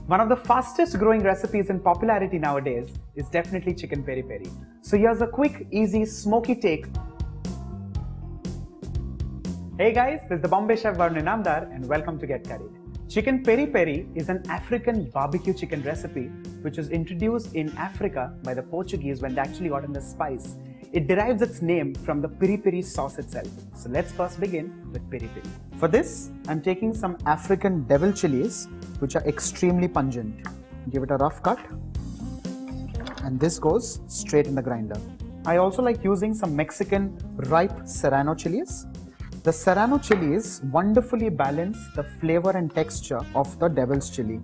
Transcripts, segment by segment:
One of the fastest growing recipes in popularity nowadays is definitely chicken peri peri. So here's a quick, easy, smoky take. Hey guys, this is the Bombay Chef Varun Inamdar and welcome to Get Curried. Chicken peri peri is an African barbecue chicken recipe which was introduced in Africa by the Portuguese when they actually got in the spice. It derives its name from the Piri Piri sauce itself. So let's first begin with peri peri. For this, I'm taking some African devil chilies which are extremely pungent. Give it a rough cut and this goes straight in the grinder. I also like using some Mexican ripe serrano chilies. The serrano chilies wonderfully balance the flavor and texture of the devil's chili.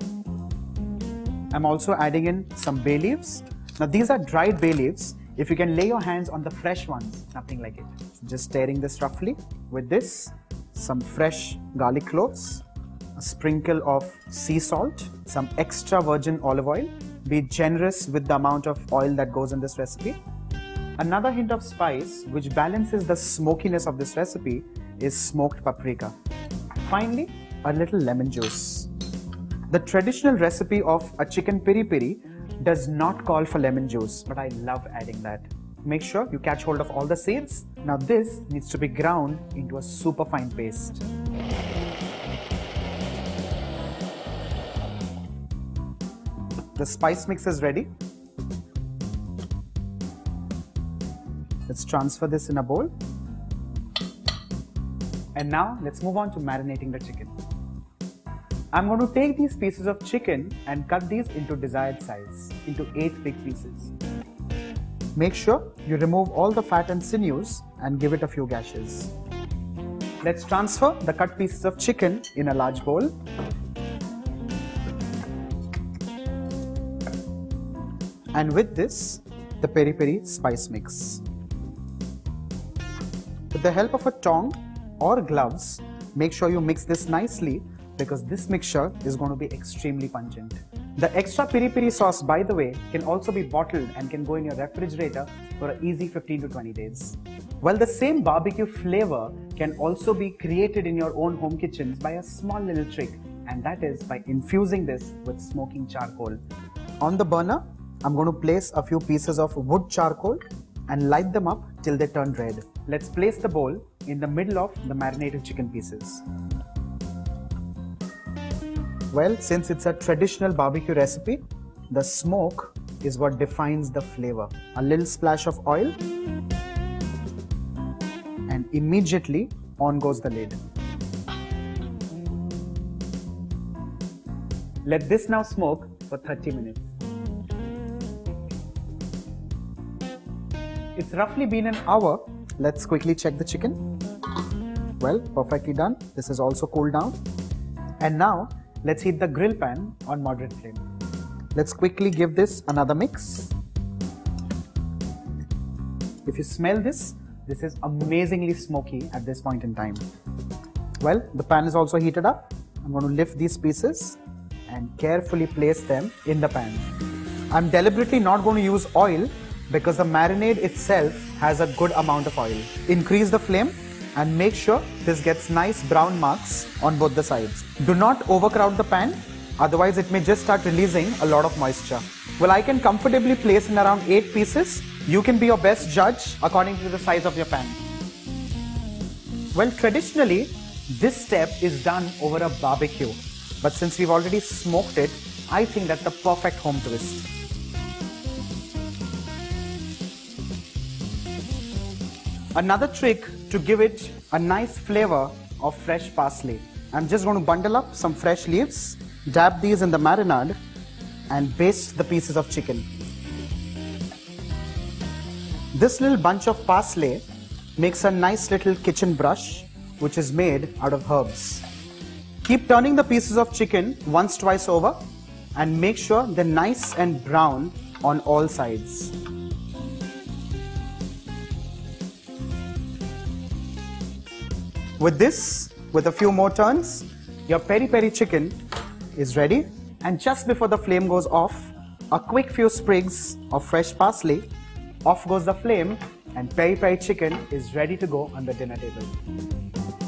I'm also adding in some bay leaves. Now these are dried bay leaves. If you can lay your hands on the fresh ones, nothing like it. So just stirring this roughly. With this, some fresh garlic cloves, a sprinkle of sea salt, some extra virgin olive oil. Be generous with the amount of oil that goes in this recipe. Another hint of spice which balances the smokiness of this recipe is smoked paprika. Finally, a little lemon juice. The traditional recipe of a chicken peri peri does not call for lemon juice, but I love adding that. Make sure you catch hold of all the seeds. Now this needs to be ground into a super fine paste. The spice mix is ready. Let's transfer this in a bowl. And now let's move on to marinating the chicken. I'm going to take these pieces of chicken and cut these into desired size, into 8 big pieces. Make sure you remove all the fat and sinews and give it a few gashes. Let's transfer the cut pieces of chicken in a large bowl. And with this, the peri peri spice mix. With the help of a tongue or gloves, make sure you mix this nicely because this mixture is going to be extremely pungent. The extra piri piri sauce, by the way, can also be bottled and can go in your refrigerator for an easy 15 to 20 days. Well, the same barbecue flavor can also be created in your own home kitchens by a small little trick, and that is by infusing this with smoking charcoal. On the burner, I'm going to place a few pieces of wood charcoal and light them up till they turn red. Let's place the bowl in the middle of the marinated chicken pieces. Well, since it's a traditional barbecue recipe, the smoke is what defines the flavor. A little splash of oil and immediately on goes the lid. Let this now smoke for 30 minutes. It's roughly been an hour. Let's quickly check the chicken. Well, perfectly done. This is also cooled down. And now, let's heat the grill pan on moderate flame. Let's quickly give this another mix. If you smell this, this is amazingly smoky at this point in time. Well, the pan is also heated up. I'm going to lift these pieces and carefully place them in the pan. I'm deliberately not going to use oil because the marinade itself has a good amount of oil. Increase the flame and make sure this gets nice brown marks on both the sides. Do not overcrowd the pan, otherwise it may just start releasing a lot of moisture. Well, I can comfortably place in around 8 pieces. You can be your best judge according to the size of your pan. Well, traditionally, this step is done over a barbecue. But since we've already smoked it, I think that's the perfect home twist. Another trick to give it a nice flavor of fresh parsley. I'm just going to bundle up some fresh leaves, dab these in the marinade and baste the pieces of chicken. This little bunch of parsley makes a nice little kitchen brush which is made out of herbs. Keep turning the pieces of chicken once, twice over and make sure they're nice and brown on all sides. With this, with a few more turns, your peri peri chicken is ready. And just before the flame goes off, a quick few sprigs of fresh parsley, off goes the flame, and peri peri chicken is ready to go on the dinner table.